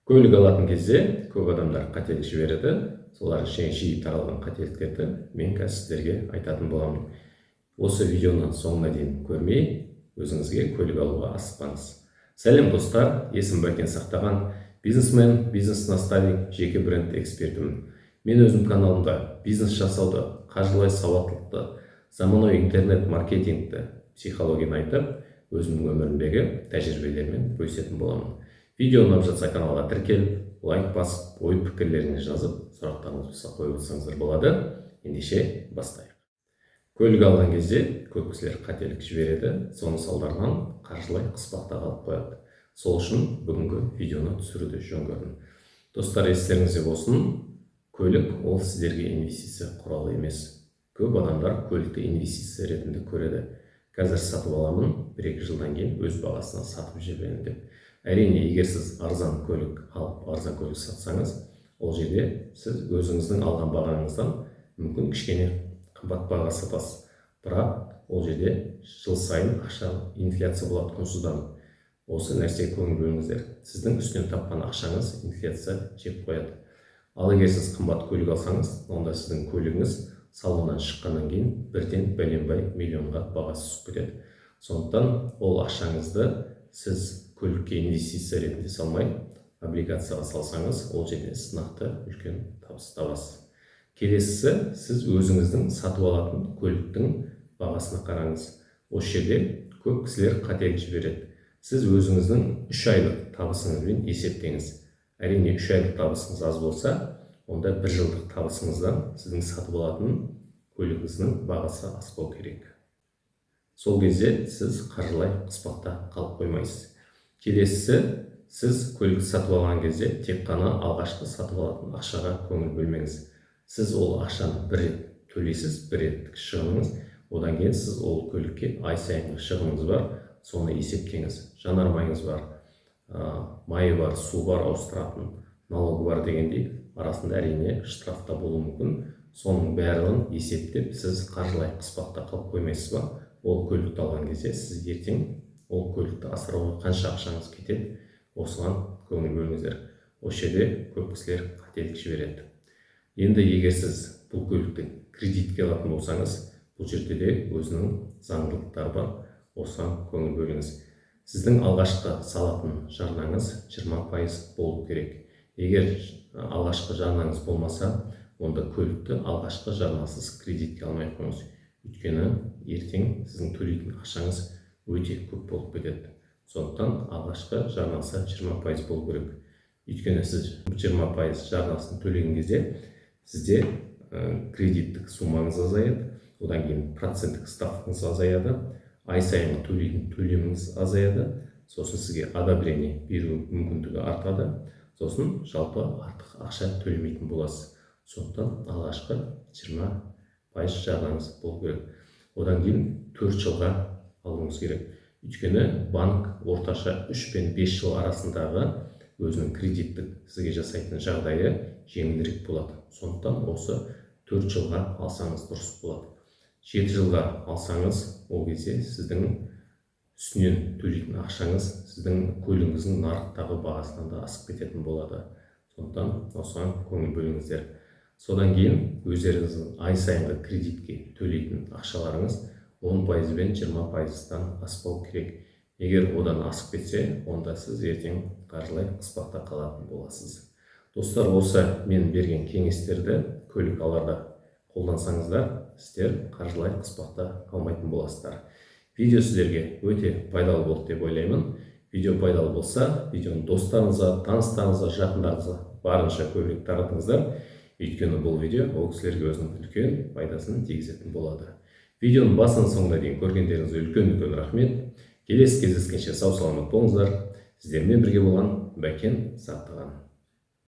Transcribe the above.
Көлік алатын кезде көп адамдар қателік жібереді. Солардың ішінен жиі таралған қателіктерді мен қазір сіздерге айтатын боламын. Осы видеоны соңына дейін көрмей, өзіңізге көлік алуға асықпаңыз. Сәлем достар, есім Бәкен Сақтаған, бизнесмен, бизнес-наставник, жеке бренд экспертімін. Мен өзім каналымда бизнес жасауды, қаржылай сауаттылықты, заманауи интернет-маркетингті, психологияны айтып, өзімнің өмірімдегі тәжірибелермен бөлісетін боламын. Видео ұнап жатса каналға тіркеліп, лайк басып, ой пікірлеріңізді жазып, сұрақтарыңыз болса қойып отырсаңыздар болады. Ендеше бастайық. Көлік алған кезде көп кісілер қателік жібереді, соның салдарынан қаржылай қыспақта қалып қояды. Сол үшін бүгінгі видеоны түсіруді жөн көрдім. Достар, естеріңізде болсын, көлік ол сіздерге инвестиция құралы емес. Көп адамдар көлікті инвестиция ретінде көреді. Қазір сатып аламын, 1-2 жылдан кейін өз бағасына сатып жіберемін деп. Әрине, егер сіз арзан көлік алып, арзан көлік сатсаңыз, ол жерде сіз өзіңіздің алған бағаңыздан мүмкін кішкене қымбат бағаға сатасыз. Бірақ ол жерде жыл сайын ақша инфляция болады, құнсызданып. Осы нәрсеге көңіл бөліңіздер. Сіздің үстінен тапқан ақшаңыз инфляция жеп қояды. Ал егер сіз қымбат көлік алсаңыз, онда сіздің көлігіңіз салоннан шыққаннан кейін бірден бәленбай миллионға бағасы түсіп кетеді. Сондықтан ол ақшаңызды сіз көлікке инвестиция ретінде салмай, облигацияға салсаңыз, ол жерде сынақты үлкен табыс табасыз. Келесісі, сіз өзіңіздің сатып алатын көліктің бағасына қараңыз. Осы жерде көп кісілер қателік жібереді. Сіз өзіңіздің 3 айлық табысыңызбен есептеңіз. Әрине, 3 айлық табысыңыз аз болса, онда 1 жылдық табысыңыздан сіздің сатып алатын көлігіңіздің бағасы аспау керек. Сол кезде сіз қаржылай қыспақта қалып қоймайсыз. Келесісі, сіз көлік сатып алған кезде тек қана алғашқы сатып алатын ақшаға көңіл бөлмеңіз. Сіз ол ақшаны бір рет төлейсіз, бір реттік шығыныңыз, одан кейін сіз ол көлікке ай сайынғы шығыныңыз бар, соны есептеңіз. Жанармайыңыз бар, майы бар, су бар, ауыстыратын, налогы бар дегендей, арасында әрине штрафта болуы мүмкін. Соның бәрін есептеп, сіз қаржылай қыспақта қалып қоймайсыз ба? Ол көлікті алған кезде сіз ертең ол көлікті асырауға қанша ақшаңыз кетеді, осыған көңіл бөліңіздер. Осы жерде көп кісілер қателік жібереді. Енді егер сіз бұл көлікті кредитке алатын болсаңыз, бұл жерде де өзінің заңдылықтары бар, осыған көңіл бөліңіз. Сіздің алғашқы салатын жарнаңыз 20% болу керек. Егер алғашқы жарнаңыз болмаса, онда көлікті алғашқы жарнасыз кредитке алмай қойыңыз. Өйткені ертең сіздің төлейтін ақшаңыз өте көп болып кетеді. Сондықтан алғашқы жарнасы 20% болу керек. Өйткені сіз 20% жарнасын төлеген кезде сізде кредиттік суммаңыз азаяды, одан кейін проценттік ставкаңыз азаяды, ай сайынғы төлейтін төлеміңіз азаяды, сосын сізге одобрение беру мүмкіндігі артады, сосын жалпы артық ақша төлемейтін боласыз. Сондықтан алғашқы 20% жарнаңыз болу керек. Одан кейін 4 жылға алуыңыз керек. Өйткені банк орташа 3 пен 5 жыл арасындағы өзінің кредиттік сізге жасайтын жағдайы жеңілірек болады. Сондықтан осы 4 жылға алсаңыз дұрыс болады. 7 жылға алсаңыз, ол кезде сіздің үстінен төлейтін ақшаңыз сіздің көлігіңіздің нарықтағы бағасынан да асып кететін болады. Сондықтан осыған көңіл бөліңіздер. Содан кейін өздеріңіздің ай сайынғы кредитке төлейтін ақшаларыңыз 10% бен 20%-тан аспау керек. Егер одан асып кетсе, онда сіз ертең қаржылай қыспақта қалатын боласыз. Достар, осы мен берген кеңестерді көлік аларда қолдансаңыздар, сіздер қаржылай қыспақта қалмайтын боласыздар. Видео сіздерге өте пайдалы болды деп ойлаймын. Видео пайдалы болса, видеоны достарыңызға, таныстарыңызға, жақындарыңызға барынша көбірек таратыңыздар. Өйткені бұл видео ол кісілерге өзінің үлкен пайдасын тигізетін болады. Видеоның басынан соңына дейін көргендеріңізге үлкен рахмет. Келесі кездескенше сау саламат болыңыздар. Сіздермен бірге болған Бәкен Сақтаған.